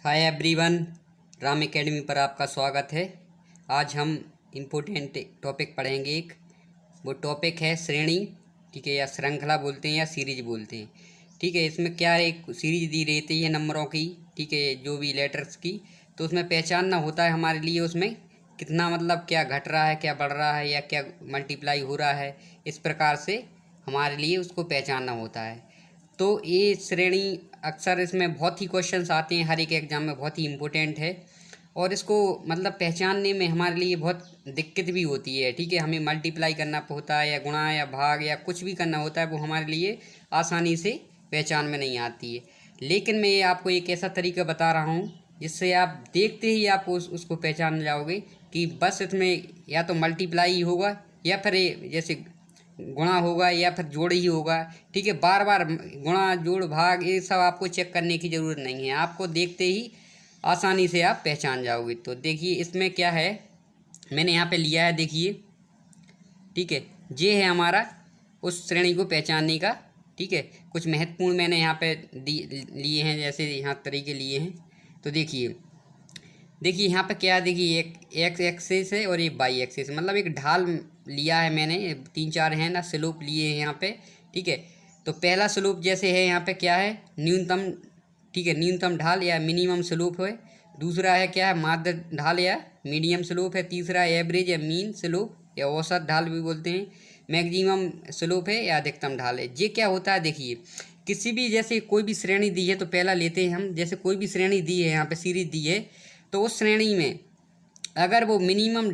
Hi everyone, Ram academy पर आपका स्वागत है। आज हम इम्पोर्टेंट टॉपिक पढ़ेंगे। एक वो टॉपिक है श्रेणी, ठीक है, या श्रृंखला बोलते हैं या सीरीज बोलते हैं। ठीक है, इसमें क्या है, एक सीरीज दी रहती है नंबरों की, ठीक है, जो भी लेटर्स की। तो उसमें पहचानना होता है हमारे लिए उसमें कितना मतलब क्या घट रहा है, क्या बढ़ रहा है, या क्या मल्टीप्लाई हो रहा है। इस प्रकार से हमारे लिए उसको पहचानना होता है। तो ये श्रेणी अक्सर इसमें बहुत ही क्वेश्चंस आते हैं, हर एक एग्ज़ाम में बहुत ही इम्पोर्टेंट है। और इसको मतलब पहचानने में हमारे लिए बहुत दिक्कत भी होती है। ठीक है, हमें मल्टीप्लाई करना होता है या गुणा या भाग या कुछ भी करना होता है, वो हमारे लिए आसानी से पहचान में नहीं आती है। लेकिन मैं ये आपको एक ऐसा तरीका बता रहा हूँ जिससे आप देखते ही आप उसको पहचान जाओगे कि बस इसमें या तो मल्टीप्लाई होगा या फिर जैसे गुणा होगा या फिर जोड़ ही होगा। ठीक है, बार बार गुणा जोड़ भाग ये सब आपको चेक करने की ज़रूरत नहीं है, आपको देखते ही आसानी से आप पहचान जाओगे। तो देखिए इसमें क्या है, मैंने यहाँ पे लिया है, देखिए, ठीक है, ये है हमारा उस श्रेणी को पहचानने का। ठीक है, कुछ महत्वपूर्ण मैंने यहाँ पे लिए हैं, जैसे यहाँ तरीके लिए हैं। तो देखिए यहाँ पे क्या है, देखिए एक एक्स एक्सिस है और एक वाई एक्सिस, मतलब एक ढाल लिया है मैंने, तीन चार हैं ना स्लोप लिए हैं यहाँ पे। ठीक है, तो पहला स्लोप जैसे है यहाँ पे क्या है, न्यूनतम, ठीक है, न्यूनतम ढाल या मिनिमम स्लोप है। दूसरा है क्या है, माध्य ढाल या मीडियम स्लोप है। तीसरा एवरेज या मीन स्लोप या औसत ढाल भी बोलते हैं। मैक्सिमम स्लोप है या अधिकतम ढाल है। ये क्या होता है, देखिए किसी भी जैसे कोई भी श्रेणी दी है, तो पहला लेते हैं हम, जैसे कोई भी श्रेणी दी है, यहाँ पे सीरीज दी है, तो उस श्रेणी में अगर वो मिनिमम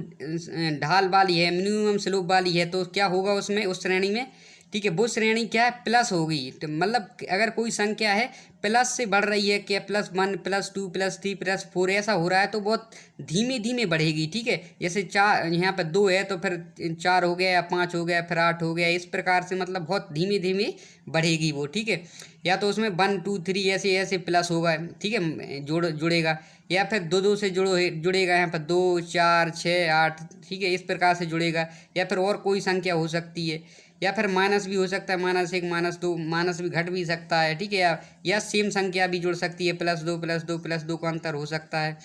ढाल वाली है, मिनिमम स्लोप वाली है, तो क्या होगा उसमें, उस श्रेणी में, ठीक है, वो श्रेणी क्या है, प्लस होगी। तो मतलब अगर कोई संख्या है प्लस से बढ़ रही है, क्या +1 +2 +3 +4 ऐसा हो रहा है, तो बहुत धीमे धीमे बढ़ेगी। ठीक है, जैसे चार यहाँ पर 2 है तो फिर 4 हो गया या 5 हो गया फिर 8 हो गया, इस प्रकार से मतलब बहुत धीमे धीमे बढ़ेगी वो। ठीक है, या तो उसमें 1 2 3 ऐसे ऐसे प्लस होगा, ठीक है, जुड़ेगा, या फिर दो दो से जुड़ेगा, यहाँ पर 2 4 6 8, ठीक है, इस प्रकार से जुड़ेगा। या फिर और कोई संख्या हो सकती है, या फिर माइनस भी हो सकता है, -1 -2, माइनस भी घट भी सकता है। ठीक है, या सेम संख्या भी जुड़ सकती है, +2 +2 +2 का अंतर हो सकता है।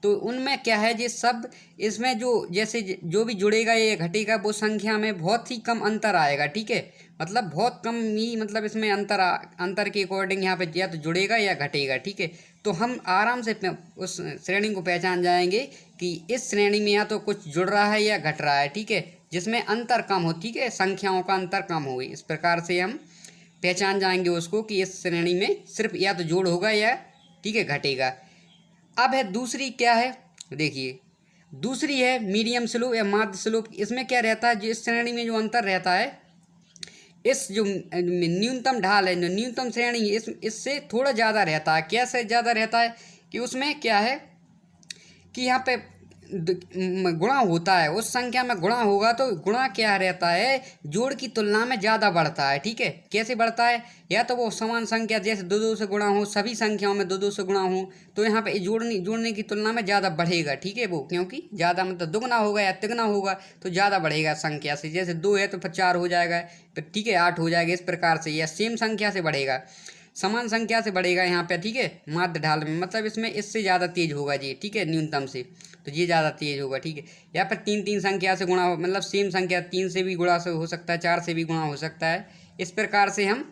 तो उनमें क्या है, ये सब इसमें जो जैसे जो भी जुड़ेगा या घटेगा, वो संख्या में बहुत ही कम अंतर आएगा। ठीक है, मतलब बहुत कम ही, मतलब इसमें अंतर के अकॉर्डिंग यहाँ पे या तो जुड़ेगा या घटेगा। ठीक है, तो हम आराम से उस श्रेणी को पहचान जाएंगे कि इस श्रेणी में या तो कुछ जुड़ रहा है या घट रहा है। ठीक है, जिसमें अंतर कम हो, ठीक है, संख्याओं का अंतर कम हो, इस प्रकार से हम पहचान जाएंगे उसको कि इस श्रेणी में सिर्फ या तो जोड़ होगा या, ठीक है, घटेगा। अब है दूसरी, क्या है, देखिए दूसरी है मीडियम स्लोप या माध्य स्लोप। इसमें क्या रहता है, जो इस श्रेणी में जो अंतर रहता है, इस जो न्यूनतम ढाल है, जो न्यूनतम श्रेणी इससे थोड़ा ज़्यादा रहता है। कैसे ज़्यादा रहता है कि उसमें क्या है कि यहाँ पे गुणा होता है, उस संख्या में गुणा होगा, तो गुणा क्या रहता है, जोड़ की तुलना में ज़्यादा बढ़ता है। ठीक है, कैसे बढ़ता है, या तो वो समान संख्या जैसे 2 2 से गुणा हो, सभी संख्याओं में 2 2 से गुणा हो, तो यहाँ पे जोड़ने की तुलना में ज़्यादा बढ़ेगा। ठीक है, वो क्योंकि ज़्यादा मतलब दुगुना होगा या तिगुना होगा, तो ज़्यादा बढ़ेगा संख्या से। जैसे 2 है तो फिर 4 हो जाएगा, फिर ठीक है 8 हो जाएगा, इस प्रकार से। या सेम संख्या से बढ़ेगा, समान संख्या से बढ़ेगा यहाँ पे। ठीक है, माध्य ढाल में मतलब इसमें इससे ज़्यादा तेज होगा जी, ठीक है, न्यूनतम से, तो ये ज़्यादा तेज होगा। ठीक है, या फिर 3 3 संख्या से गुणा हो, मतलब सेम संख्या 3 से भी गुणा से हो सकता है, 4 से भी गुणा हो सकता है, इस प्रकार से हम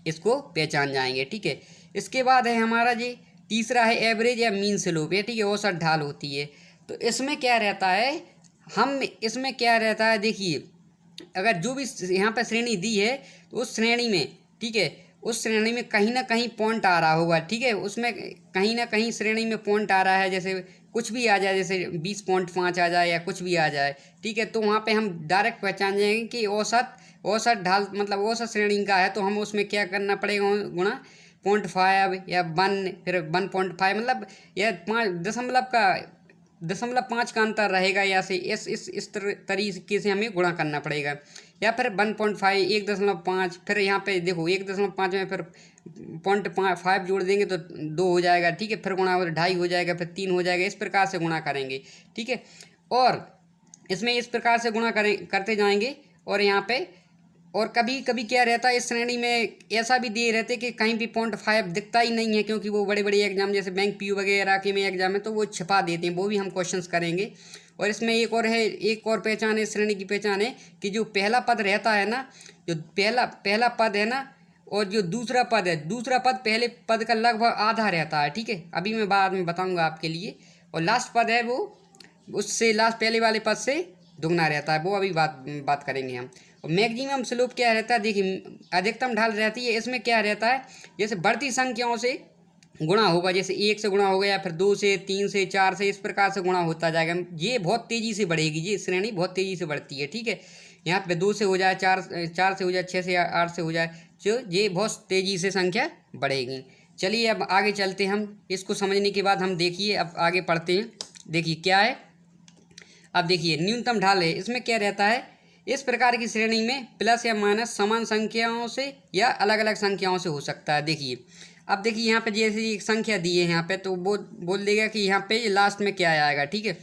इसको पहचान जाएंगे। ठीक है, इसके बाद है हमारा जी तीसरा है एवरेज या मीन स्लोप, ये ठीक है, औसत ढाल होती है। तो इसमें क्या रहता है, हम इसमें क्या रहता है, देखिए अगर जो भी यहाँ पर श्रेणी दी है, तो उस श्रेणी में, ठीक है, उस श्रेणी में कहीं ना कहीं पॉइंट आ रहा होगा। ठीक है, उसमें कहीं ना कहीं श्रेणी में पॉइंट आ रहा है, जैसे कुछ भी आ जाए, जैसे 20.5 आ जाए या कुछ भी आ जाए। ठीक है, तो वहाँ पे हम डायरेक्ट पहचान जाएंगे कि औसत ढाल मतलब औसत श्रेणी का है, तो हम उसमें क्या करना पड़ेगा, गुणा 0.5 या 1, फिर 1.5, मतलब या 5.5 का अंतर रहेगा, या से इस तरीके से हमें गुणा करना पड़ेगा। या फिर 1.5 1.5, फिर यहाँ पे देखो 1.5 में फिर 0.5 जोड़ देंगे तो 2 हो जाएगा। ठीक है, फिर गुणा 2.5 हो जाएगा, फिर 3 हो जाएगा, इस प्रकार से गुणा करेंगे। ठीक है, और इसमें इस प्रकार से गुणा करते जाएंगे, और यहाँ पे और कभी कभी क्या रहता है इस श्रेणी में ऐसा भी दिए रहते कि कहीं भी 0.5 दिखता ही नहीं है, क्योंकि वो बड़े बड़े एग्जाम जैसे बैंक पीयू वगैरह के में एग्जाम है तो वो छिपा देते हैं, वो भी हम क्वेश्चंस करेंगे। और इसमें एक और है, एक और पहचान है इस श्रेणी की पहचान है कि जो पहला पद रहता है ना, जो पहला पद है ना, और जो दूसरा पद है, दूसरा पद पहले पद का लगभग आधा रहता है, ठीक है, अभी मैं बाद में बताऊँगा आपके लिए। और लास्ट पद है वो उससे लास्ट पहले वाले पद से दुगना रहता है, वो अभी बात करेंगे हम। और मैक्सिमम स्लोप क्या रहता है, देखिए अधिकतम ढाल रहती है, इसमें क्या रहता है जैसे बढ़ती संख्याओं से गुणा होगा, जैसे 1 से गुणा हो गया, फिर 2 से, 3 से, 4 से, इस प्रकार से गुणा होता जाएगा। ये बहुत तेज़ी से बढ़ेगी, ये श्रेणी बहुत तेज़ी से बढ़ती है, ठीक है। यहाँ पे 2 से हो जाए, 4 से हो जाए, 6 से 8 से हो जाए, जो ये बहुत तेज़ी से संख्या बढ़ेगी। चलिए अब आगे चलते हम, इसको समझने के बाद हम देखिए अब आगे पढ़ते हैं। देखिए क्या है, अब देखिए न्यूनतम ढाल है, इसमें क्या रहता है, इस प्रकार की श्रेणी में प्लस या माइनस समान संख्याओं से या अलग अलग संख्याओं से हो सकता है। देखिए अब देखिए यहाँ पे जैसे एक संख्या दी है यहाँ पे, तो वो बोल देगा कि यहाँ पे लास्ट में क्या आएगा, ठीक है।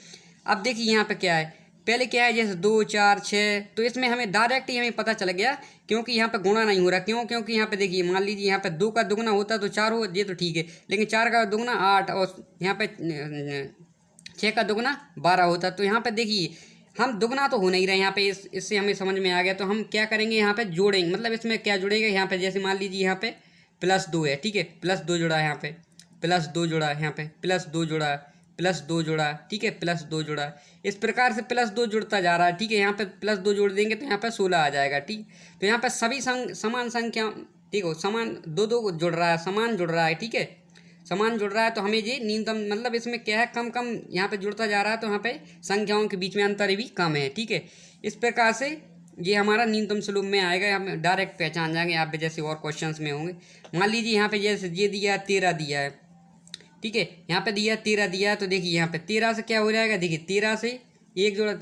अब देखिए यहाँ पे क्या है, पहले क्या है जैसे 2, 4, 6, तो इसमें हमें डायरेक्ट ही हमें पता चल गया, क्योंकि यहाँ पे गुणा नहीं हो रहा। क्यों? क्योंकि यहाँ पे देखिए मान लीजिए यहाँ पे 2 का दुगना होता तो 4 हो, ये तो ठीक है, लेकिन 4 का दुगना 8 और यहाँ पे 6 का दुगना 12 होता। तो यहाँ पे देखिए हम दुगना तो हो नहीं रहे यहाँ पे, इससे हमें समझ में आ गया। तो हम क्या करेंगे यहाँ पे जोड़ेंगे, मतलब इसमें क्या जुड़ेगा यहाँ पे, जैसे मान लीजिए यहाँ पे +2 है, ठीक है, +2 जुड़ा है यहाँ पे, +2 जुड़ा है यहाँ पे, +2 जुड़ा है, +2 जुड़ा है, ठीक है, +2 जुड़ा है, इस प्रकार से +2 जुड़ता जा रहा है, ठीक है। यहाँ पे +2 जोड़ देंगे तो यहाँ पे 16 आ जाएगा, ठीक। तो यहाँ पे सभी समान संख्या, ठीक हो, समान दो जुड़ रहा है, समान जुड़ रहा है, ठीक है, समान जुड़ रहा है। तो हमें ये न्यूनतम, मतलब इसमें क्या है, कम कम यहाँ पे जुड़ता जा रहा है, तो यहाँ पे संख्याओं के बीच में अंतर भी कम है, ठीक है। इस प्रकार से ये हमारा न्यूनतम स्लोप में आएगा, हम डायरेक्ट पहचान जाएंगे। यहाँ पे जैसे और क्वेश्चंस में होंगे, मान लीजिए यहाँ पे जैसे ये दिया 13 दिया है, ठीक है, यहाँ पे दिया 13 दिया है, तो देखिए यहाँ पे 13 से क्या हो जाएगा, देखिए 13 से एक जोड़ा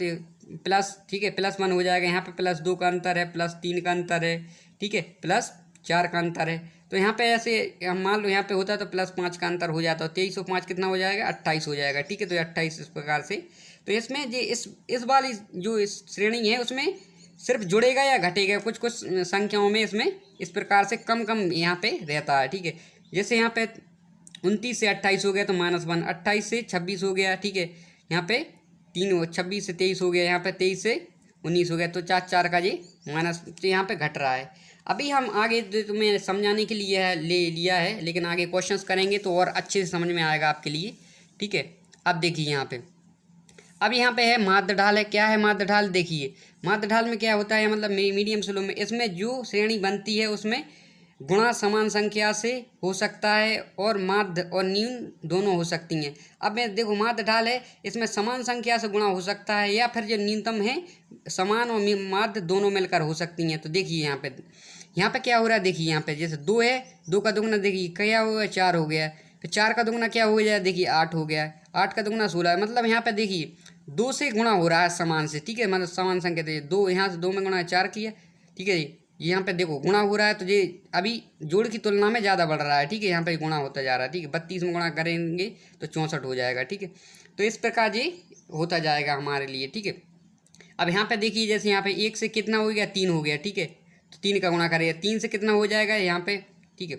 प्लस, ठीक है, +1 हो जाएगा। यहाँ पे +2 का अंतर है, +3 का अंतर है, ठीक है, +4 का अंतर है। तो यहाँ पे ऐसे हम मान लो यहाँ पे होता है तो +5 का अंतर हो जाता है, 23 और 5 कितना हो जाएगा, 28 हो जाएगा, ठीक है। तो 28 इस प्रकार से, तो इसमें ये इस वाली जो इस श्रेणी है उसमें सिर्फ जुड़ेगा या घटेगा, कुछ कुछ संख्याओं में इसमें इस प्रकार से कम कम यहाँ पे रहता है, ठीक है। जैसे यहाँ पे 29 से 28 हो गया तो -1, 28 से 26 हो गया, ठीक है, यहाँ पे 26 से 23 हो गया, यहाँ पे 23 से 19 हो गया, तो 4 का ये माइनस, तो यहाँ पे घट रहा है। अभी हम आगे तुम्हें समझाने के लिए ले लिया है, लेकिन आगे क्वेश्चंस करेंगे तो और अच्छे से समझ में आएगा आपके लिए, ठीक है। अब देखिए यहाँ पे, अब यहाँ पे है माध्य ढाल है। क्या है माध्य ढाल, देखिए माध्य ढाल में क्या होता है, मतलब मीडियम स्लो में, इसमें जो श्रेणी बनती है उसमें गुणा समान संख्या से हो सकता है और माध्य और न्यून दोनों हो सकती हैं। अब मैं देखो माध्य ढाल है, इसमें समान संख्या से गुणा हो सकता है या फिर जो न्यूनतम है समान और माध्य दोनों मिलकर हो सकती हैं। तो देखिए यहाँ पे क्या हो रहा है, देखिए यहाँ पे जैसे 2 है, 2 का दुगना देखिए क्या हो गया, 4 हो गया, फिर 4 का दुगना क्या हो गया, देखिए 8 हो गया, 8 का दुगना 16 है। मतलब यहाँ पे देखिए 2 से गुणा हो रहा है समान से, ठीक है, मतलब समान संख्या, तो 2 यहाँ से 2 में गुणा 4 किया, ठीक है। यहाँ पे देखो गुणा हो रहा है, तो ये अभी जोड़ की तुलना में ज़्यादा बढ़ रहा है, ठीक है, यहाँ पे गुणा होता जा रहा है, ठीक है। 32 में गुणा करेंगे तो 64 हो जाएगा, ठीक है। तो इस प्रकार ये होता जाएगा हमारे लिए, ठीक है। अब यहाँ पे देखिए जैसे यहाँ पे 1 से कितना हो गया, 3 हो गया, ठीक है, तो 3 का गुणा करेगा, 3 से कितना हो जाएगा यहाँ पे, ठीक है,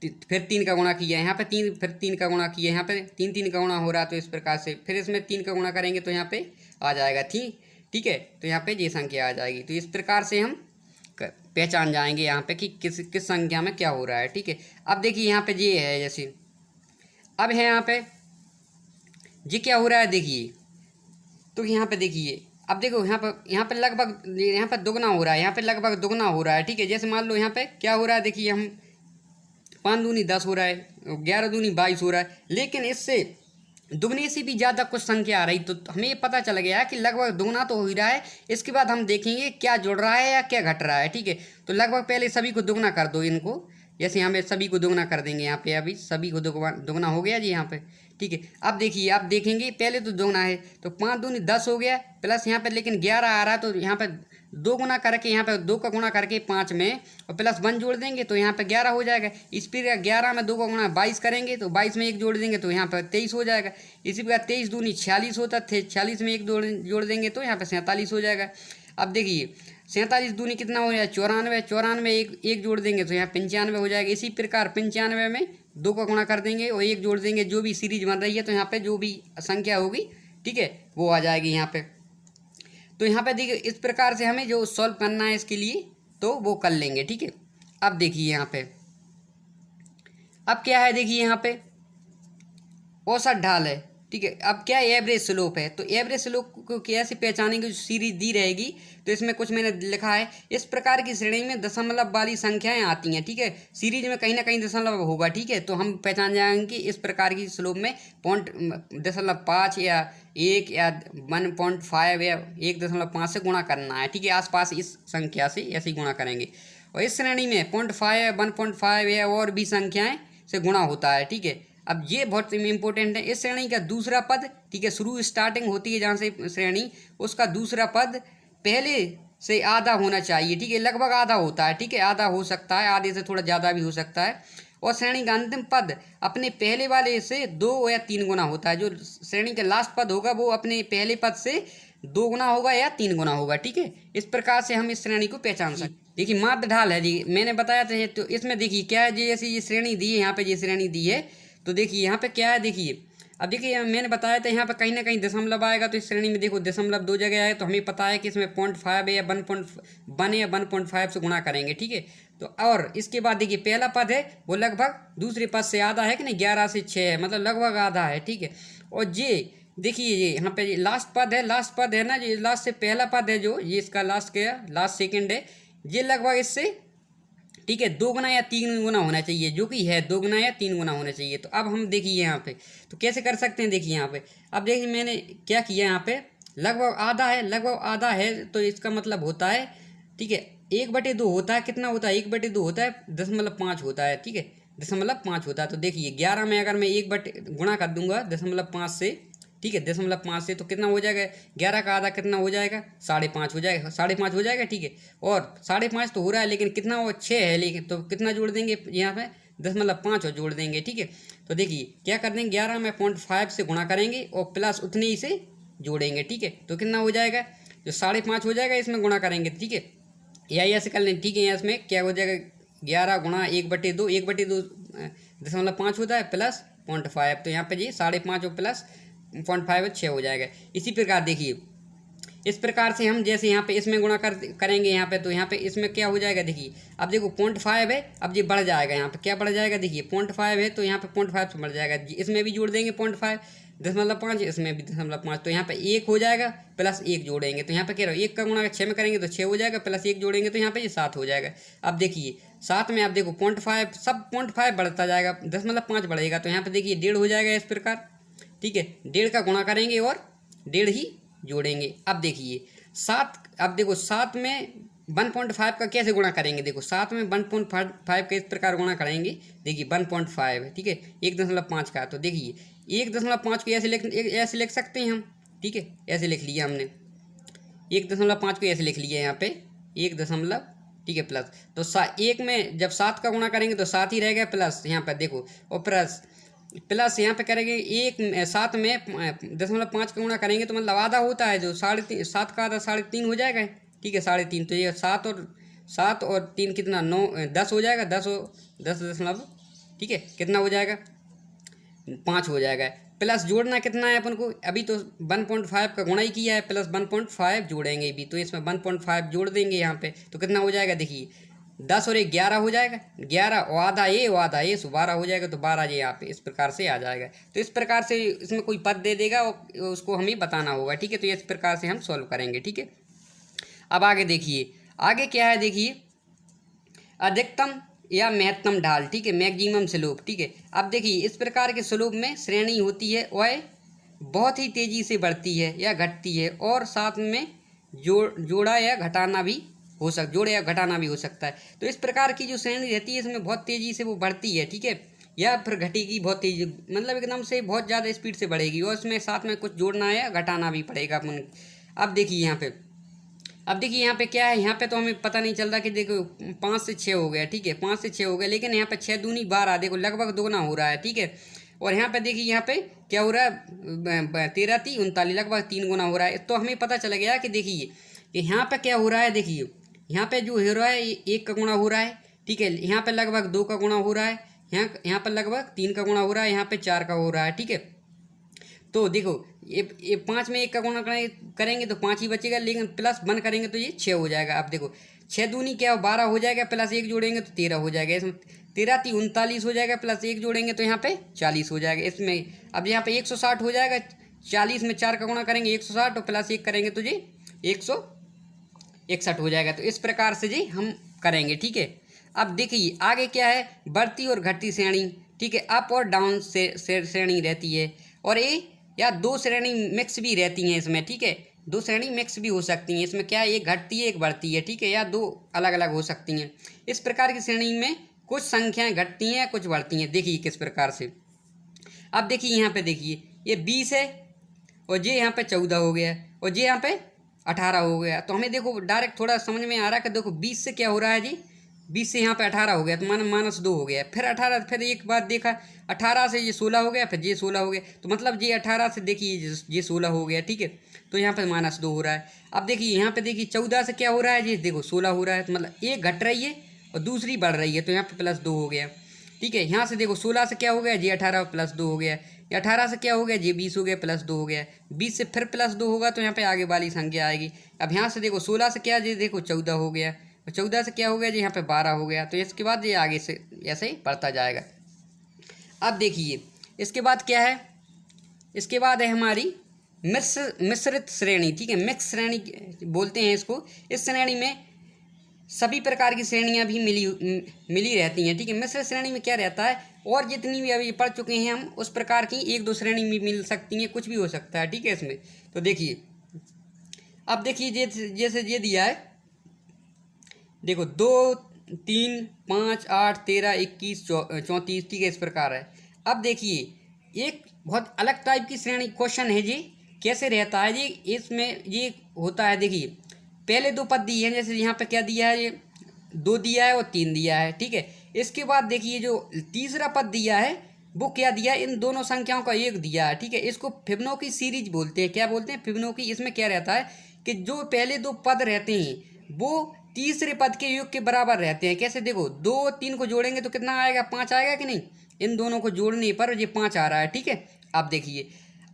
फिर 3 का गुणा किया यहाँ पे 3, फिर 3 का गुणा किया यहाँ पे 3 का गुणा हो रहा है, तो इस प्रकार से फिर इसमें 3 का गुणा करेंगे तो यहाँ पे आ जाएगा ठीक है, तो यहाँ पे ये संख्या आ जाएगी। तो इस प्रकार से हम पहचान जाएंगे यहाँ पे कि किस संख्या में क्या हो रहा है, ठीक है। अब देखिए यहाँ पे ये है, जैसे अब है यहाँ पे ये क्या हो रहा है, देखिए तो यहाँ पे देखिए, अब देखो यहाँ पे लगभग यहाँ पे दुगना हो रहा है, यहाँ पे लगभग दुगना हो रहा है, ठीक है। जैसे मान लो यहाँ पे क्या हो रहा है, देखिए हम 5 दूनी 10 हो रहा है, 11 दूनी 22 हो रहा है, लेकिन इससे दुगने से भी ज़्यादा कुछ संख्या आ रही, तो हमें ये पता चल गया कि लगभग दुगना तो हो ही रहा है। इसके बाद हम देखेंगे क्या जुड़ रहा है या क्या घट रहा है, ठीक है। तो लगभग पहले सभी को दुगना कर दो इनको, जैसे यहाँ पे सभी को दुगना कर देंगे, यहाँ पे अभी सभी को दुगना हो गया जी यहाँ पे, ठीक है। अब देखिए आप देखेंगे पहले तो दुगना है, तो 5 दूनी 10 हो गया, प्लस यहाँ पे लेकिन 11 आ रहा है, तो यहाँ पे 2 गुना करके, यहाँ पे 2 का गुणा करके 5 में और +1 जोड़ देंगे तो यहाँ पे 11 हो जाएगा। इस प्रकार 11 में 2 का गुणा 22 करेंगे तो 22 में 1 जोड़ देंगे तो यहाँ पे 23 हो जाएगा। इसी प्रकार 23 दूनी 46 होता थे, 46 में 1 जोड़ देंगे तो यहाँ पे 47 हो जाएगा। अब देखिए 47 दूनी कितना हो जाएगा 94, 94 एक जोड़ देंगे तो यहाँ 95 हो जाएगा। इसी प्रकार 95 में 2 का गुणा कर देंगे और 1 जोड़ देंगे, जो भी सीरीज बन रही है तो यहाँ पे जो भी संख्या होगी, ठीक है, वो आ जाएगी यहाँ पे। तो यहाँ पे देखिए इस प्रकार से हमें जो सॉल्व करना है इसके लिए तो वो कर लेंगे, ठीक है। अब देखिए यहाँ पे अब क्या है, देखिए यहाँ पे औसत ढाल है, ठीक है। अब क्या एवरेज स्लोप है, तो एवरेज स्लोप को कैसे पहचानेंगे, जो सीरीज दी रहेगी तो इसमें कुछ मैंने लिखा है, इस प्रकार की श्रेणी में दशमलव वाली संख्याएं आती हैं, ठीक है। सीरीज में कहीं ना कहीं दशमलव होगा, ठीक है, तो हम पहचान जाएंगे कि इस प्रकार की स्लोप में 0.5 या 1 या 1.5 या 1.5 से गुणा करना है, ठीक है। आसपास इस संख्या से ऐसे ही गुणा करेंगे। और इस श्रेणी में 0.5 1.5 या और भी संख्याएं से गुणा होता है, ठीक है। अब ये बहुत इंपॉर्टेंट है। इस श्रेणी का दूसरा पद, ठीक है, शुरू स्टार्टिंग होती है जहाँ से श्रेणी, उसका दूसरा पद पहले से आधा होना चाहिए, ठीक है, लगभग आधा होता है, ठीक है, आधा हो सकता है, आधे से थोड़ा ज़्यादा भी हो सकता है। और श्रेणी का अंतिम पद अपने पहले वाले से 2 या 3 गुना होता है। जो श्रेणी का लास्ट पद होगा वो अपने पहले पद से 2 गुना होगा या 3 गुना होगा, ठीक है। इस प्रकार से हम इस श्रेणी को पहचान सकते हैं। देखिए माध्य ढाल है जी, मैंने बताया था, तो इसमें देखिए क्या है जी, जैसे ये श्रेणी दी है, यहाँ पे ये श्रेणी दी है, तो देखिए यहाँ पे क्या है, देखिए अब देखिए मैंने बताया था यहाँ पे कहीं ना कहीं दशमलव आएगा, तो इस श्रेणी में देखो दशमलव 2 जगह आए, तो हमें पता है कि इसमें 0.5 या 1.1 या 1.5 से गुणा करेंगे, ठीक है। तो और इसके बाद देखिए पहला पद है वो लगभग दूसरे पद से आधा है कि नहीं, 11 से 6 है, मतलब लगभग आधा है, ठीक है। और ये देखिए ये यहाँ पे लास्ट पद है, लास्ट पद है ना, ये लास्ट से पहला पद है, जो ये इसका लास्ट क्या लास्ट सेकेंड है, ये लगभग इससे, ठीक है, 2 गुना या 3 गुना होना चाहिए, जो कि है 2 गुना या 3 गुना होना चाहिए। तो अब हम देखिए यहाँ पे तो कैसे कर सकते हैं, देखिए यहाँ पे अब देखिए मैंने क्या किया, यहाँ पे लगभग आधा है, लगभग आधा है, तो इसका मतलब होता है, ठीक है, 1/2 होता है, कितना होता है 1/2 होता है 0.5 होता है, ठीक है, 0.5 होता है। तो देखिए 11 में अगर मैं 1 गुणा कर दूंगा 0.5 से, ठीक है, 0.5 से, तो कितना हो जाएगा, 11 का आधा कितना हो जाएगा 5.5 हो जाएगा, 5.5 हो जाएगा, ठीक है। और 5.5 तो हो रहा है, लेकिन कितना वो 6 है, लेकिन तो कितना जोड़ देंगे यहाँ पे 0.5 और जोड़ देंगे, ठीक है। तो देखिए क्या कर देंगे, 11 में 0.5 से गुणा करेंगे और प्लस उतने ही से जोड़ेंगे, ठीक है। तो कितना हो जाएगा, जो 5.5 हो जाएगा इसमें गुणा करेंगे, ठीक है, या ऐसे कर लें, ठीक है। इसमें क्या हो जाएगा 11 गुणा 1/2, 1/2 0.5 होता है प्लस 0.5, तो यहाँ पे जी 5.5 और प्लस 0.5 6 हो जाएगा। इसी प्रकार देखिए इस प्रकार से हम जैसे यहाँ पे इसमें गुणा करेंगे यहाँ पे, तो यहाँ पे इसमें क्या हो जाएगा, देखिए अब देखो 0.5 है, अब ये बढ़ जाएगा, यहाँ पे क्या बढ़ जाएगा, देखिए 0.5 है तो यहाँ पे 0.5 से बढ़ जाएगा, इसमें भी जोड़ देंगे 0.5 0.5, इसमें भी 0.5, तो यहाँ पे 1 हो जाएगा प्लस 1 जोड़ेंगे, तो यहाँ पे कह रहा हूँ 1 का गुणा 6 में करेंगे तो 6 हो जाएगा, प्लस 1 जोड़ेंगे तो यहाँ पे ये 7 हो जाएगा। अब देखिए 7 में आप देखो 0.5 सब 0.5 बढ़ता जाएगा, 0.5 बढ़ेगा, तो यहाँ पे देखिए 1.5 हो जाएगा इस प्रकार, ठीक है। 1.5 का गुणा करेंगे और 1.5 ही जोड़ेंगे। अब देखिए 7, अब देखो 7 में 1.5 का कैसे गुणा करेंगे, देखो 7 में 1.5 का इस प्रकार गुणा करेंगे, देखिए 1.5 है, ठीक है, 1.5 का, तो देखिए 1.5 को ऐसे लिख सकते हैं हम, ठीक है, ऐसे लिख लिया हमने 1.5 को ऐसे लिख लिया यहाँ पे 1 दशमलव, ठीक है, प्लस, तो 1 में जब 7 का गुणा करेंगे तो 7 ही रहेगा, प्लस यहाँ पर देखो और प्लस यहाँ पे करेंगे 7 में 0.5 का गुणा करेंगे तो मतलब आधा होता है, जो 7 का आधा 3.5 हो जाएगा, ठीक है, 3.5, तो ये 7 और 3 कितना 9 10 हो जाएगा, 10 दशमलव, ठीक है, कितना हो जाएगा 5 हो जाएगा। प्लस जोड़ना कितना है अपन को, अभी तो 1.5 का गुणा ही किया है, प्लस 1.5 जोड़ेंगे भी, तो इसमें 1.5 जोड़ देंगे यहाँ पे, तो कितना हो जाएगा, देखिए 10 और 1 11 हो जाएगा, 11 और आधा ये 12 हो जाएगा, तो 12 ये यहाँ पे इस प्रकार से आ जाएगा। तो इस प्रकार से इसमें कोई पद दे देगा और उसको हमें बताना होगा, ठीक है, तो इस प्रकार से हम सॉल्व करेंगे, ठीक है। अब आगे देखिए, आगे क्या है, देखिए अधिकतम या महत्तम ढाल, ठीक है, मैक्सिमम स्लोप, ठीक है। अब देखिए इस प्रकार के स्लोप में श्रेणी होती है वह बहुत ही तेज़ी से बढ़ती है या घटती है, और साथ में जोड़ा या घटाना भी जोड़े या घटाना भी हो सकता है। तो इस प्रकार की जो श्रेणी रहती है इसमें बहुत तेज़ी से वो बढ़ती है, ठीक है, या फिर घटेगी बहुत तेज़ी, मतलब एकदम से बहुत ज़्यादा स्पीड से बढ़ेगी, और उसमें साथ में कुछ जोड़ना या घटाना भी पड़ेगा अपन। अब देखिए यहाँ पे क्या है, यहाँ पे तो हमें पता नहीं चलता कि देखो 5 से 6 हो गया, ठीक है, 5 से 6 हो गया, लेकिन यहाँ पे 6 दूनी 12, देखो लगभग 2 गुना हो रहा है, ठीक है। और यहाँ पे देखिए यहाँ पे क्या हो रहा है 13 3 39, लगभग 3 गुना हो रहा है। तो हमें पता चल गया कि देखिए कि यहाँ पे क्या हो रहा है, देखिए यहाँ पे जो हो रहा है ये 1 का गुणा हो रहा है, ठीक है। यहाँ पे लगभग 2 का गुणा हो रहा है, यहाँ पर लगभग 3 का गुणा हो रहा है, यहाँ पे 4 का हो रहा है, ठीक है। तो देखो ये 5 में 1 का गुणा करेंगे तो 5 ही बचेगा, लेकिन प्लस 1 करेंगे तो ये 6 हो जाएगा। अब देखो 6 दूनी क्या हो 12 हो जाएगा, प्लस 1 जोड़ेंगे तो 13 हो जाएगा। इसमें 13 × 3 = 39 हो जाएगा, प्लस 1 जोड़ेंगे तो यहाँ पे 40 हो जाएगा। इसमें अब यहाँ पे 160 हो जाएगा, 40 में 4 का गुणा करेंगे 160 और प्लस 1 करेंगे तो जी 161 हो जाएगा। तो इस प्रकार से जी हम करेंगे, ठीक है। अब देखिए आगे क्या है, बढ़ती और घटती श्रेणी, ठीक है। अप और डाउन से श्रेणी रहती है, और ये या 2 श्रेणी मिक्स भी रहती हैं इसमें, ठीक है। 2 श्रेणी मिक्स भी हो सकती हैं इसमें, क्या है एक घटती है एक बढ़ती है, ठीक है, या 2 अलग अलग हो सकती हैं। इस प्रकार की श्रेणी में कुछ संख्याएं घटती हैं कुछ बढ़ती हैं। देखिए किस प्रकार से, अब देखिए यहाँ पे देखिए ये 20 है और ये यहाँ पे 14 हो गया और ये यहाँ पे 18 हो गया। तो हमें देखो डायरेक्ट थोड़ा समझ में आ रहा है कि देखो 20 से क्या हो रहा है जी, 20 से यहाँ पे 18 हो गया तो -2 हो गया, फिर 18, फिर एक बात देखा 18 से ये 16 हो गया, फिर ये 16 हो गया, तो मतलब ये 18 से देखिए ये 16 हो गया, ठीक है। तो यहाँ पे -2 हो रहा है। अब देखिए यहाँ पे देखिए 14 से क्या हो रहा है जी, देखो 16 हो रहा है, तो मतलब एक घट रही है और दूसरी बढ़ रही है, तो यहाँ पे +2 हो गया, ठीक है। यहाँ से देखो 16 से क्या हो गया जी 18 +2 हो गया, 18 से क्या हो गया जी 20 हो गया +2 हो गया, 20 से फिर +2 होगा तो यहाँ पे आगे वाली संख्या आएगी। अब यहाँ से देखो 16 से क्या जी देखो 14 हो गया, 14 से क्या हो गया जी यहाँ पे 12 हो गया, तो इसके बाद ये आगे से ऐसे ही बढ़ता जाएगा। अब देखिए इसके बाद क्या है, इसके बाद है हमारी मिश्रित श्रेणी, ठीक है। मिक्स श्रेणी बोलते हैं इसको। इस श्रेणी में सभी प्रकार की श्रेणियाँ भी मिली रहती हैं, ठीक है। मिश्रित श्रेणी में क्या रहता है, और जितनी भी अभी पढ़ चुके हैं हम उस प्रकार की 1-2 श्रेणी में मिल सकती हैं, कुछ भी हो सकता है, ठीक है इसमें। तो देखिए अब देखिए जैसे ये दिया है, देखो 2, 3, 5, 8, 13, 21, 34, ठीक है, इस प्रकार है। अब देखिए एक बहुत अलग टाइप की श्रेणी क्वेश्चन है जी, कैसे रहता है जी, इसमें ये होता है, देखिए पहले 2 पद दिए हैं, जैसे यहाँ पे क्या दिया है, ये 2 दिया है और 3 दिया है, ठीक है। इसके बाद देखिए जो तीसरा पद दिया है वो क्या दिया है, इन दोनों संख्याओं का योग दिया है, ठीक है। इसको फिबोनाची सीरीज बोलते हैं। क्या बोलते हैं, फिबोनाची। इसमें क्या रहता है कि जो पहले 2 पद रहते हैं वो तीसरे पद के योग के बराबर रहते हैं। कैसे, देखो 2 और 3 को जोड़ेंगे तो कितना आएगा, 5 आएगा कि नहीं, इन दोनों को जोड़ने पर ये 5 आ रहा है, ठीक है। अब देखिए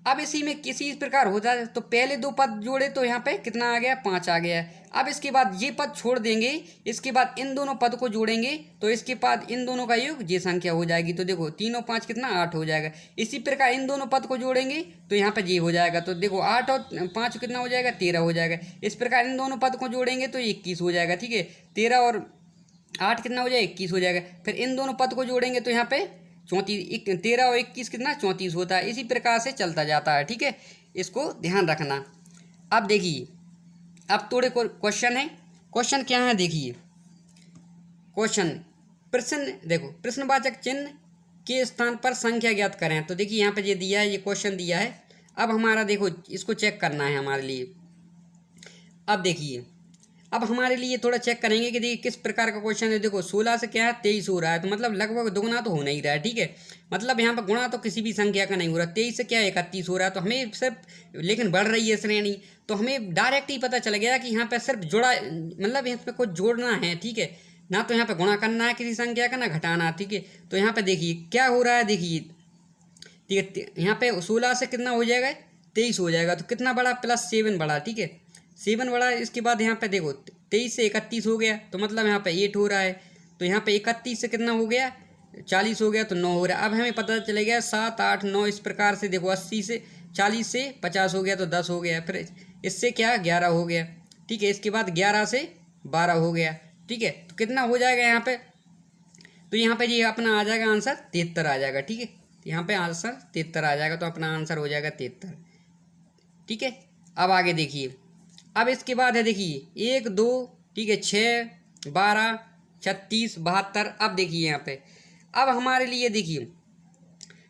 अब इसी में किसी इस प्रकार हो जाए तो पहले 2 पद जोड़े तो यहाँ पे कितना आ गया, 5 आ गया। अब इसके बाद ये पद छोड़ देंगे, इसके बाद इन दोनों पद को जोड़ेंगे तो इसके बाद इन दोनों का योग ये संख्या हो जाएगी। तो देखो 3 और 5 कितना, 8 हो जाएगा। इसी प्रकार इन दोनों पद को जोड़ेंगे तो यहाँ पे ये हो जाएगा। तो देखो 8 और 5 कितना हो जाएगा, 13 हो जाएगा। इस प्रकार इन दोनों पद को जोड़ेंगे तो 21 हो जाएगा, ठीक है। 13 और 8 कितना हो जाएगा, 21 हो जाएगा। फिर इन दोनों पद को जोड़ेंगे तो यहाँ पे 34, 13 और 21 कितना, 34 होता है। इसी प्रकार से चलता जाता है, ठीक है, इसको ध्यान रखना। अब देखिए अब थोड़े क्वेश्चन है, क्वेश्चन क्या है देखिए, क्वेश्चन प्रश्न, देखो प्रश्नवाचक चिन्ह के स्थान पर संख्या ज्ञात करें। तो देखिए यहाँ पे ये दिया है, ये क्वेश्चन दिया है। अब हमारा देखो इसको चेक करना है हमारे लिए। अब देखिए अब हमारे लिए थोड़ा चेक करेंगे कि देखिए किस प्रकार का क्वेश्चन है। देखो 16 से क्या है, 23 हो रहा है, तो मतलब लगभग दुगुना तो हो नहीं रहा है, ठीक है। मतलब यहाँ पर गुणा तो किसी भी संख्या का नहीं हो रहा। 23 से क्या है, 31 हो रहा है, तो हमें सिर्फ, लेकिन बढ़ रही है श्रेणी, तो हमें डायरेक्ट ही पता चल गया कि यहाँ पर सिर्फ जोड़ा, मतलब यहाँ पर कुछ जोड़ना है, ठीक है, ना तो यहाँ पर गुणा करना है किसी संख्या का, ना घटाना, ठीक है। तो यहाँ पर देखिए क्या हो रहा है, देखिए ठीक है, यहाँ पे 16 से कितना हो जाएगा, 23 हो जाएगा, तो कितना बड़ा, +7 बड़ा, ठीक है, 7 बड़ा। इसके बाद यहाँ पे देखो 23 से 31 हो गया, तो मतलब यहाँ पे 8 हो रहा है। तो यहाँ पे 31 से कितना हो गया, 40 हो गया, तो 9 हो रहा है। अब हमें पता चलेगा 7, 8, 9 इस प्रकार से। देखो 80 से 40 से 50 हो गया तो 10 हो गया, फिर इससे क्या 11 हो गया, ठीक है। इसके बाद 11 से 12 हो गया, ठीक है। तो कितना हो जाएगा यहाँ पे, तो यहाँ पे ये अपना आ जाएगा आंसर 73 आ जाएगा, ठीक है। यहाँ पे आंसर 73 आ जाएगा, तो अपना आंसर हो जाएगा 73, ठीक है। अब आगे देखिए, अब इसके बाद है देखिए 1, 2, ठीक है, 6, 12, 36, 72। अब देखिए यहाँ पे, अब हमारे लिए देखिए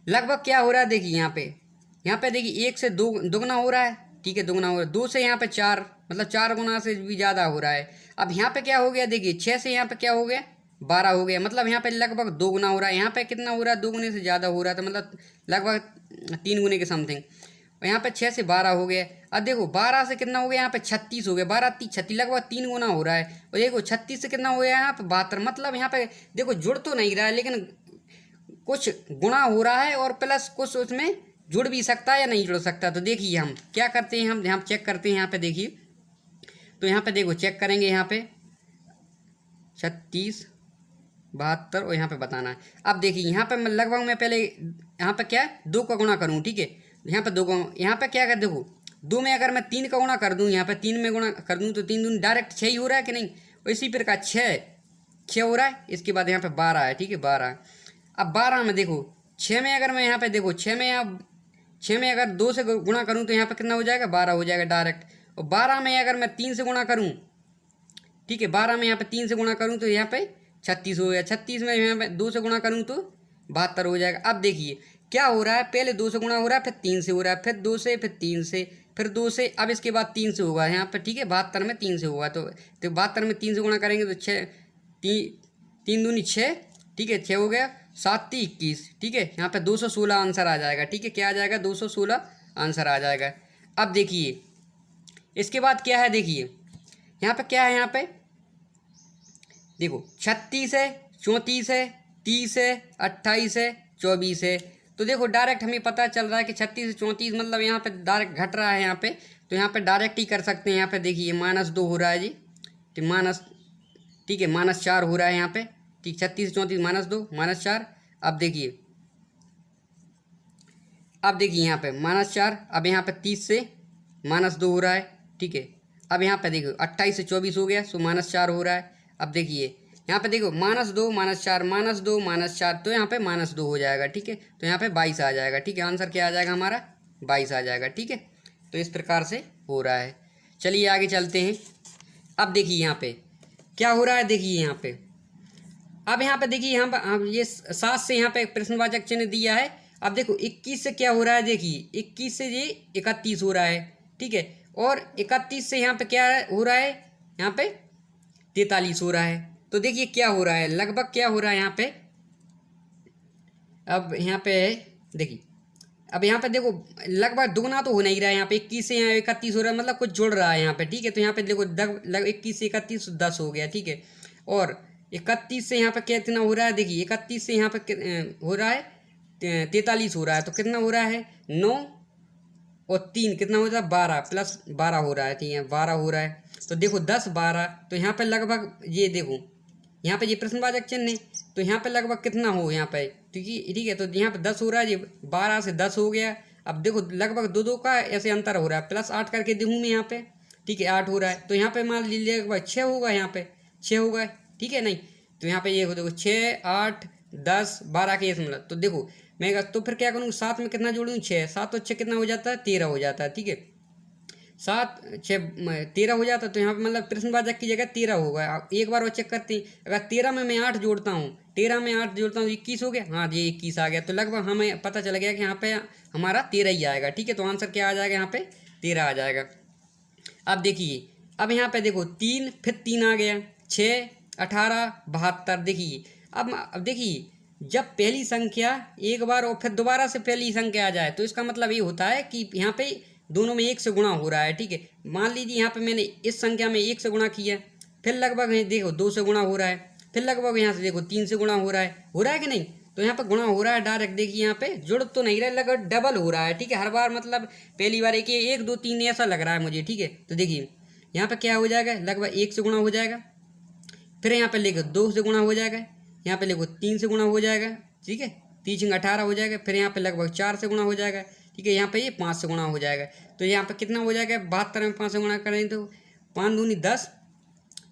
लगभग क्या हो रहा है, देखिए यहाँ पे देखिए 1 से 2 दुगना हो रहा है, ठीक है, दुगना हो रहा है। 2 से यहाँ पे 4, मतलब 4 गुना से भी ज़्यादा हो रहा है। अब यहाँ पे क्या हो गया, देखिए 6 से यहाँ पे क्या हो गया, 12 हो गया, मतलब यहाँ पे लगभग 2 गुना हो रहा है। यहाँ पे कितना हो रहा है, 2 गुने से ज़्यादा हो रहा है, तो मतलब लगभग 3 गुने के समथिंग। और यहाँ पे 6 से 12 हो गया। अब देखो 12 से कितना हो गया, यहाँ पे 36 हो गया, 12 36 लगभग 3 गुना हो रहा है। और देखो 36 से कितना हो गया यहाँ पे 72, मतलब यहाँ पे देखो जुड़ तो नहीं रहा है लेकिन कुछ गुणा हो रहा है और प्लस कुछ उसमें जुड़ भी सकता है या नहीं जुड़ सकता। तो देखिए हम क्या करते हैं, हम चेक करते हैं यहाँ पे। देखिए तो यहाँ पे देखो चेक करेंगे, यहाँ पे 36 72 और यहाँ पे बताना है। अब देखिए यहाँ पे मैं लगभग मैं पहले यहाँ पे क्या है 2 का गुणा करूँ, ठीक है। यहाँ पे 2 का, यहाँ पे क्या कर, देखो 2 में अगर मैं 3 का गुणा कर दूँ, यहाँ पे 3 में गुणा कर दूँ तो 3 दूनी डायरेक्ट 6 ही हो रहा है कि नहीं। और इसी प्रकार 6 हो रहा है। इसके बाद यहाँ पे 12 है, ठीक है 12। अब 12 में देखो 6 में अगर मैं यहाँ पे देखो 6 में अगर 2 से गुणा करूँ तो यहाँ पे कितना हो जाएगा 12 हो जाएगा डायरेक्ट। और 12 में अगर मैं 3 से गुणा करूँ, ठीक है 12 में यहाँ पे 3 से गुणा करूँ तो यहाँ पे 36 हो गया। 36 में यहाँ पे 2 से गुणा करूँ तो 72 हो जाएगा। अब देखिए क्या हो रहा है, पहले 2 से गुणा हो रहा है, फिर 3 से हो रहा है, फिर 2 से, फिर 3 से, फिर 2 से, अब इसके बाद 3 से होगा यहाँ पे, ठीक है 72 में 3 से होगा। तो 72 में 3 से गुणा करेंगे तो 6 3 दूनी 6, ठीक है 6 हो गया, 7 3 21, ठीक है यहाँ पे 216 आंसर आ जाएगा, ठीक है क्या आ जाएगा 216 आंसर आ जाएगा। अब देखिए इसके बाद क्या है, देखिए यहाँ पे क्या है, यहाँ पे देखो 36 है, 34 है, 30 है, 28 है, 24 है। तो देखो डायरेक्ट हमें पता चल रहा है कि 36 से 34 मतलब यहाँ पे डायरेक्ट घट रहा है यहाँ पे, तो यहाँ पे डायरेक्ट ही कर सकते हैं। यहाँ पे देखिए -2 हो रहा है जी, तो माइनस, ठीक है -4 हो रहा है यहाँ पे, ठीक 36 से 34 -2 -4। अब देखिए यहाँ पे -4, अब यहाँ पे 30 से -2 हो रहा है, ठीक है। अब यहाँ पे देखो 28 से 24 हो गया, सो -4 हो रहा है। अब देखिए यहाँ पे देखो -2 -4 -2 -4, तो यहाँ पे -2 हो जाएगा, ठीक है। तो यहाँ पे 22 आ जाएगा, ठीक है। आंसर क्या आ जाएगा हमारा 22 आ जाएगा, ठीक है। तो इस प्रकार से हो रहा है। चलिए आगे चलते हैं। अब देखिए यहाँ पे क्या हो रहा है, देखिए यहाँ पे, अब यहाँ पे देखिए यहाँ पर ये 7 से यहाँ पे प्रश्नवाचक चिन्ह दिया है। अब देखो 21 से क्या हो रहा है, देखिए 21 से ये 31 हो रहा है, ठीक है। और 31 से यहाँ पे क्या हो रहा है, यहाँ पे 43 हो रहा है। तो देखिए क्या हो रहा है, लगभग क्या हो रहा है यहाँ पे। अब यहाँ पे देखिए, अब यहाँ पे देखो लगभग दुगना तो हो नहीं रहा है, यहाँ पे 21 से यहाँ 31 हो रहा है, मतलब कुछ जुड़ रहा है यहाँ पे, ठीक है। तो यहाँ पे देखो 21 से 31 10 हो गया, ठीक है। और 31 से यहाँ पे कितना हो रहा है, देखिए 31 से यहाँ पे हो रहा है 43 हो रहा है, तो कितना हो रहा है 9 और 3 कितना हो रहा है 12 प्लस 12 हो रहा है, ठीक है 12 हो रहा है। तो देखो 10 12, तो यहाँ पे लगभग ये देखो यहाँ पे ये प्रश्नवाचक चिन्ह है, तो यहाँ पे लगभग कितना हो यहाँ पे, ठीक है। तो यहाँ पे 10 हो रहा है, ये 12 से 10 हो गया। अब देखो लगभग 2 का ऐसे अंतर हो रहा है, +8 करके देखूँ मैं यहाँ पे, ठीक है 8 हो रहा है। तो यहाँ पे मान लीजिए लगभग 6 होगा, यहाँ पे 6 होगा, ठीक है नहीं। तो यहाँ पे ये देखो 6 8 10 12 के मतलब, तो देखो मैं तो फिर क्या करूँ, 7 में कितना जोड़ूँ 6, 7 और 6 कितना हो जाता है 13 हो जाता है, ठीक है 7 6 13 हो जाता है। तो यहाँ पे मतलब प्रश्नवाचक की जगह 13 होगा। एक बार और चेक करते हैं, अगर 13 में मैं 8 जोड़ता हूँ, 13 में 8 जोड़ता हूँ 21 हो गया, हाँ ये 21 आ गया। तो लगभग हमें पता चल गया कि यहाँ पे हमारा 13 ही आएगा, ठीक है। तो आंसर क्या आ जाएगा, यहाँ पे 13 आ जाएगा। अब देखिए अब यहाँ पे देखो 3 फिर 3 आ गया, 6 18 72। देखिए अब देखिए जब पहली संख्या एक बार और फिर दोबारा से पहली संख्या आ जाए तो इसका मतलब ये होता है कि यहाँ पे दोनों में 1 से गुणा हो रहा है, ठीक है। मान लीजिए यहाँ पे मैंने इस संख्या में 1 से गुणा किया, फिर लगभग देखो 2 से गुणा हो रहा है, फिर लगभग यहाँ से देखो 3 से गुणा हो रहा है कि नहीं। तो यहाँ पे गुणा हो रहा है डायरेक्ट, देखिए यहाँ पे जुड़ तो नहीं रहा है, लगभग डबल हो रहा है, ठीक है। हर बार मतलब पहली बार 1 2 3 ऐसा लग रहा है मुझे, ठीक है। तो देखिए यहाँ पे क्या हो जाएगा, लगभग 1 से गुणा हो जाएगा, फिर यहाँ पे लेकर 2 से गुणा हो जाएगा, यहाँ पे देखो 3 से गुणा हो जाएगा, ठीक है 3 18 हो जाएगा, फिर यहाँ पे लगभग 4 से गुणा हो जाएगा, ठीक है। यहाँ पे ये 5 से गुणा हो जाएगा। तो यहाँ पे कितना हो जाएगा 72 में 5 से गुणा करें तो 5 दूनी 10,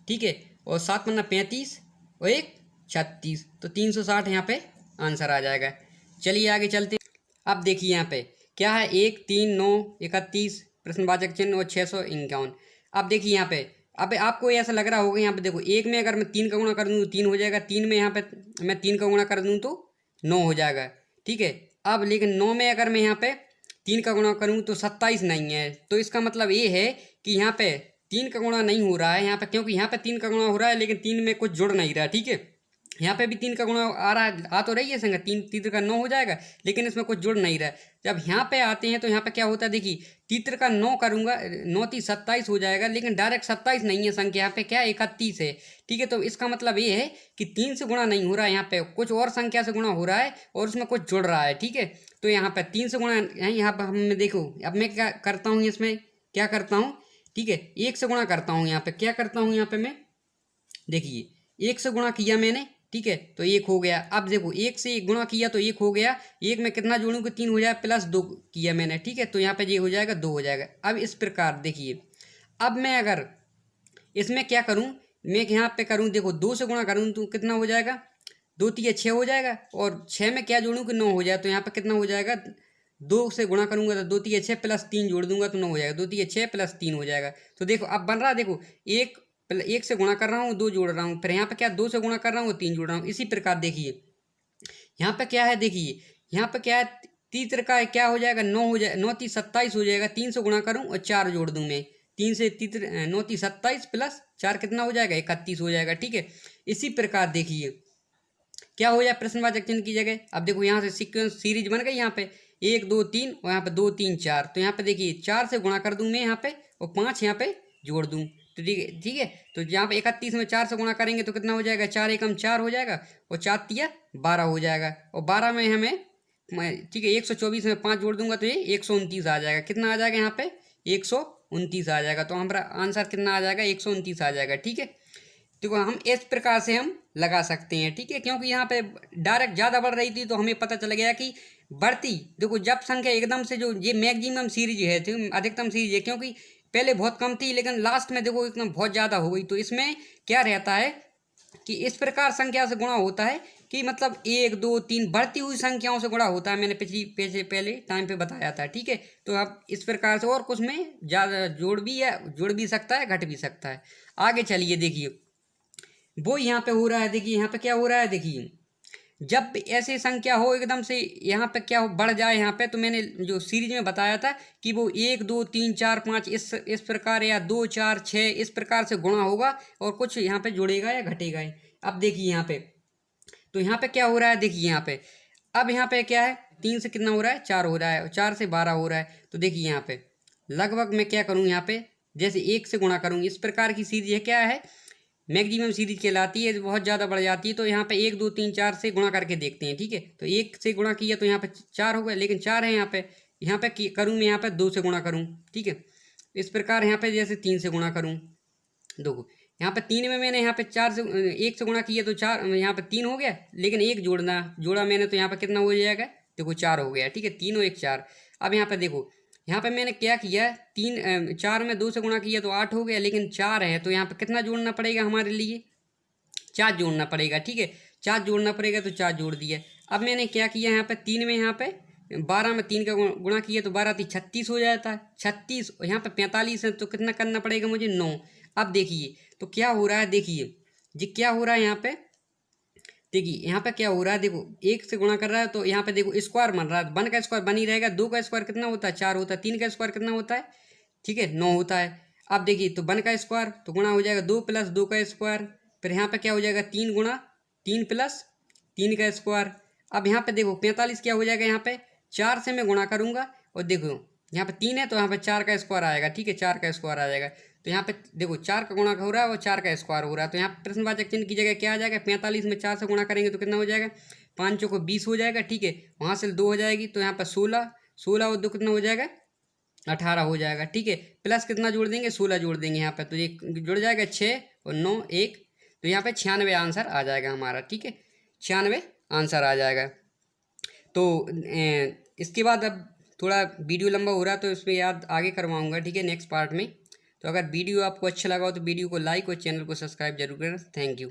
ठीक है। और 7 पन्ना 35 और 1 36, तो 360 यहाँ पे आंसर आ जाएगा। चलिए आगे चलते। अब देखिए यहाँ पे क्या है 1 3 9 31 प्रश्नवाचक चिन्ह और 651। अब देखिए यहाँ पे, अब आपको ऐसा लग रहा होगा यहाँ पे देखो 1 में अगर मैं 3 का गुणा कर दूँ तो 3 हो जाएगा, 3 में यहाँ पे मैं 3 का गुणा कर दूँ तो 9 हो जाएगा, ठीक है। अब लेकिन 9 में अगर मैं यहाँ पे 3 का गुणा करूँ तो 27 नहीं है। तो इसका मतलब ये है कि यहाँ पे 3 का गुणा नहीं हो रहा है यहाँ पे, क्योंकि यहाँ पे 3 का गुणा हो रहा है लेकिन 3 में कुछ जुड़ नहीं रहा, ठीक है। यहाँ पे भी 3 का गुणा आ रहा है, आ तो रही है संख्या, 3 तीतर का 9 हो जाएगा, लेकिन इसमें कुछ जुड़ नहीं रहा है। जब यहाँ पे आते हैं तो यहाँ पे क्या होता है, देखिए तीतर का 9 करूँगा, 9 3 27 हो जाएगा, लेकिन डायरेक्ट 27 नहीं है संख्या, यहाँ पे क्या 31 है। ठीक है, तो इसका मतलब ये है कि 3 से गुणा नहीं हो रहा है, यहाँ पे कुछ और संख्या से गुणा हो रहा है और उसमें कुछ जुड़ रहा है। ठीक है, तो यहाँ पे 3 से गुणा है, यहाँ पर हम देखो अब मैं क्या करता हूँ, इसमें क्या करता हूँ, ठीक है 1 से गुणा करता हूँ। यहाँ पे क्या करता हूँ, यहाँ पे मैं देखिए 1 से गुणा किया मैंने, ठीक है, तो 1 हो गया। अब देखो 1 से गुणा किया तो 1 हो गया, 1 में कितना जोड़ूँ कि 3 हो जाए, प्लस 2 किया मैंने, ठीक है, तो यहाँ पे ये हो जाएगा 2 हो जाएगा। अब इस प्रकार देखिए, अब मैं अगर इसमें क्या करूँ, मैं यहाँ पे करूँ, देखो 2 से गुणा करूँ तो कितना हो जाएगा, 2 3 6 हो जाएगा, और 6 में क्या जोड़ूँ कि 9 हो जाए, तो यहाँ पे कितना हो जाएगा, 2 से गुणा करूँगा तो 2 3 6 प्लस 3 जोड़ दूंगा तो 9 हो जाएगा, 2 3 6 प्लस 3 हो जाएगा। तो देखो अब बन रहा, देखो 1 से गुणा कर रहा हूँ, 2 जोड़ रहा हूँ, फिर यहाँ पे क्या 2 से गुणा कर रहा हूँ, 3 जोड़ रहा हूँ। इसी प्रकार देखिए यहाँ पे क्या है, देखिए यहाँ पे क्या है, तीतर का क्या हो जाएगा, 9 हो जाए, 9 3 27 हो जाएगा, 3 से गुणा करूँ और 4 जोड़ दूँ मैं, 3 से तीतर 9 3 27 प्लस 4 कितना हो जाएगा, 31 हो जाएगा। ठीक है, इसी प्रकार देखिए क्या हो जाए, प्रश्नवाचक चिन्ह की जगह। अब देखो यहाँ से सीक्वेंस सीरीज बन गई, यहाँ पे 1 2 3 और यहाँ पे 2 3 4, तो यहाँ पे देखिए 4 से गुणा कर दूँ मैं यहाँ पे, और 5 यहाँ पे जोड़ दूँ, तो ठीक है, ठीक है, तो यहाँ पे 31 में 4 से गुणा करेंगे तो कितना हो जाएगा, 4 एकम 4 हो जाएगा, और 4 तिया 12 हो जाएगा, और 12 में हमें ठीक है 124 में 5 जोड़ दूंगा तो ये 129 आ जाएगा। कितना आ जाएगा यहाँ पे, 129 आ जाएगा, तो हमारा आंसर कितना आ जाएगा, 129 आ जाएगा। ठीक है, देखो हम इस प्रकार से हम लगा सकते हैं। ठीक है, क्योंकि यहाँ पे डायरेक्ट ज़्यादा बढ़ रही थी तो हमें पता चल गया कि बढ़ती, देखो जब संख्या एकदम से, जो ये मैक्सिमम सीरीज है, अधिकतम सीरीज है, क्योंकि पहले बहुत कम थी लेकिन लास्ट में देखो एकदम बहुत ज़्यादा हो गई, तो इसमें क्या रहता है कि इस प्रकार संख्या से गुणा होता है कि मतलब 1 2 3 बढ़ती हुई संख्याओं से गुणा होता है, मैंने पहले टाइम पे बताया था। ठीक है, तो अब इस प्रकार से और कुछ में ज़्यादा जुड़ भी सकता है, घट भी सकता है। आगे चलिए देखिए, वो यहाँ पे हो रहा है, देखिए यहाँ पे क्या हो रहा है, देखिए जब ऐसी संख्या हो एकदम से यहाँ पे क्या हो, बढ़ जाए यहाँ पे, तो मैंने जो सीरीज में बताया था कि वो 1 2 3 4 5 इस प्रकार, या 2 4 6 इस प्रकार से गुणा होगा और कुछ यहाँ पे जुड़ेगा या घटेगा। अब देखिए यहाँ पे, तो यहाँ पे क्या हो रहा है, देखिए यहाँ पे, अब यहाँ पे क्या है, 3 से कितना हो रहा है, 4 हो रहा है, और 4 से 12 हो रहा है, तो देखिए यहाँ पे लगभग मैं क्या करूँ, यहाँ पे जैसे 1 से गुणा करूँ, इस प्रकार की सीरीज है, क्या है मैक्सिमम सीरीज कहलाती है, बहुत ज़्यादा बढ़ जाती है। तो यहाँ पे 1 2 3 4 से गुणा करके देखते हैं। ठीक है, तो 1 से गुणा किया तो यहाँ पे 4 हो गया, लेकिन 4 है यहाँ पे करूँ मैं, यहाँ पे 2 से गुणा करूँ। ठीक है, इस प्रकार यहाँ पे जैसे 3 से गुणा करूँ, देखो यहाँ पे 3 में मैंने यहाँ पे 1 से गुणा किया तो 4, यहाँ पे 3 हो गया, लेकिन 1 जोड़ा मैंने तो यहाँ पे कितना हो जाएगा, देखो 4 हो गया। ठीक है, 3 और 1 4। अब यहाँ पे देखो, यहाँ पे मैंने क्या किया, 4 में 2 से गुणा किया तो 8 हो गया, लेकिन 4 है तो यहाँ पे कितना जोड़ना पड़ेगा हमारे लिए, 4 जोड़ना पड़ेगा। ठीक है, 4 जोड़ना पड़ेगा, तो 4 जोड़ दिया। अब मैंने क्या किया, यहाँ पे 3 में, यहाँ पे 12 में 3 का गुणा किया तो 12 3 36 हो जाता है, 36, और यहाँ पे 45 है तो कितना करना पड़ेगा मुझे, 9। अब देखिए तो क्या हो रहा है, देखिए जी क्या हो रहा है यहाँ पे, देखिए यहाँ पे क्या हो रहा है, देखो 1 से गुणा कर रहा है तो यहाँ पे देखो स्क्वायर बन रहा है, 1 का स्क्वायर बन ही रहेगा, 2 का स्क्वायर कितना होता है, 4 होता है, 3 का स्क्वायर कितना होता है, ठीक है 9 होता है। अब देखिए तो 1 का स्क्वायर तो गुणा हो जाएगा 2 प्लस 2 का स्क्वायर, फिर यहाँ पे क्या हो जाएगा 3 गुणा 3 प्लस 3 का स्क्वायर। अब यहाँ पे देखो 45 क्या हो जाएगा, यहाँ पे 4 से मैं गुणा करूँगा, और देखो यहाँ पे 3 है तो यहाँ पे 4 का स्क्वायर आएगा। ठीक है, 4 का स्क्वायर आ जाएगा, तो यहाँ पे देखो 4 का गुणा हो रहा है और 4 का स्क्वायर हो रहा है, तो यहाँ पे प्रश्नवाचक चिन्ह की जगह क्या आ जाएगा, 45 में 4 से गुणा करेंगे तो कितना हो जाएगा, 5 चौको 20 हो जाएगा। ठीक है, वहाँ से 2 हो जाएगी तो यहाँ पर 16 और 2 कितना हो जाएगा, 18 हो जाएगा। ठीक है, प्लस कितना जोड़ देंगे, 16 जोड़ देंगे यहाँ पर, तो ये जुड़ जाएगा 6 और 9 1, तो यहाँ पे 96 आंसर आ जाएगा हमारा। ठीक है, 96 आंसर आ जाएगा। तो इसके बाद अब थोड़ा वीडियो लंबा हो रहा है तो इस पर याद आगे करवाऊँगा। ठीक है, नेक्स्ट पार्ट में। तो अगर वीडियो आपको अच्छा लगा हो तो वीडियो को लाइक और चैनल को सब्सक्राइब जरूर करें। Thank you.